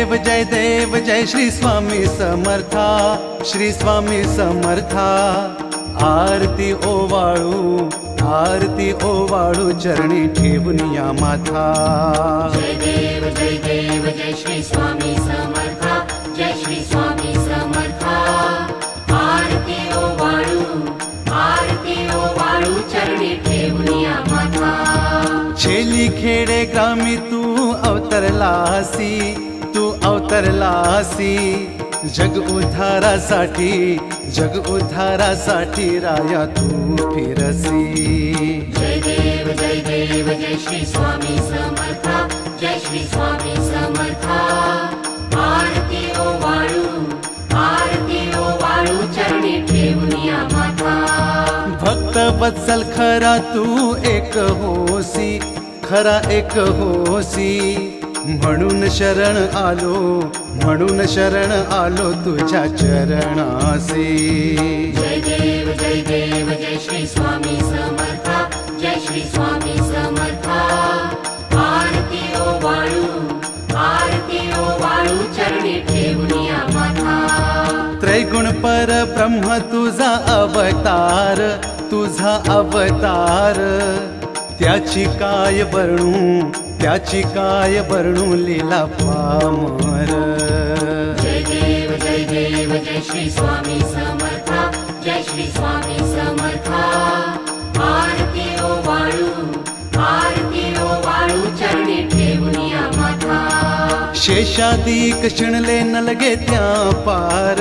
देव जय श्री स्वामी समर्था, श्री स्वामी समर्था। आरती ओवाळू चरणी ठेवून या माथा। जय देव जय श्री स्वामी समर्था, जय श्री स्वामी समर्था। आरती ओवाळू चरणी ठेवून या माथा। छेली खेडे ग्रामी तू अवतरलासी, जग उद्धारासाठी राया तू फिरसी। जय देव जय श्री स्वामी समर्था, जय श्री स्वामी समर्था। आरती ओवाळू चरणी ठेवून या माथा। भक्त वत्सल खरा तू एक होसी, म्हणून शरण आलो तुझ्या चरणासी। जय देव जय श्री स्वामी समर्था, जय श्री स्वामी समर्था। आरती ओवाळू चरणी ठेवून या माथा। त्रैगुण परब्रह्म तुझा अवतार, त्याची काय वर्णू लीला पामर। जय देव जय श्री स्वामी समर्था, जय श्री स्वामी समर्था। आरती ओवाळू चरणी ठेवून या माथा। शेषादिक शिणले नलगे त्या पार,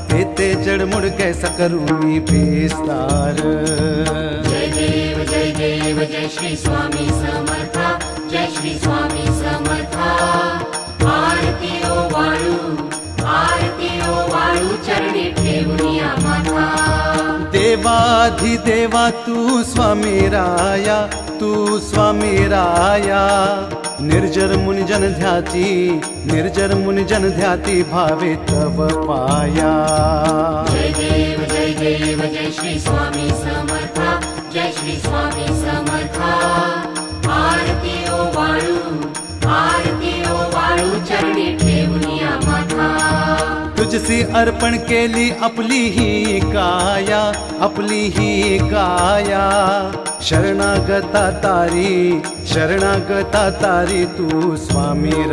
तेथे जडमुड कैसा करू मी पेस्तार। जय देव जय श्री स्वामी समर्था, जय श्री स्वामी समर्था। आरती ओवाळू चरणी ठेवून या माथा। देवाधिदेवा तू स्वामी राया, निर्जर मुनि जन ध्याती भावे तव पाया। जय देव जय श्री स्वामी समर्था, जय श्री स्वामी समर्था। आरती ओवाळू चरणी ठेवून या माथा। तुझसी अर्पण केली आपली ही काया, शरणागता तारी तू स्वामी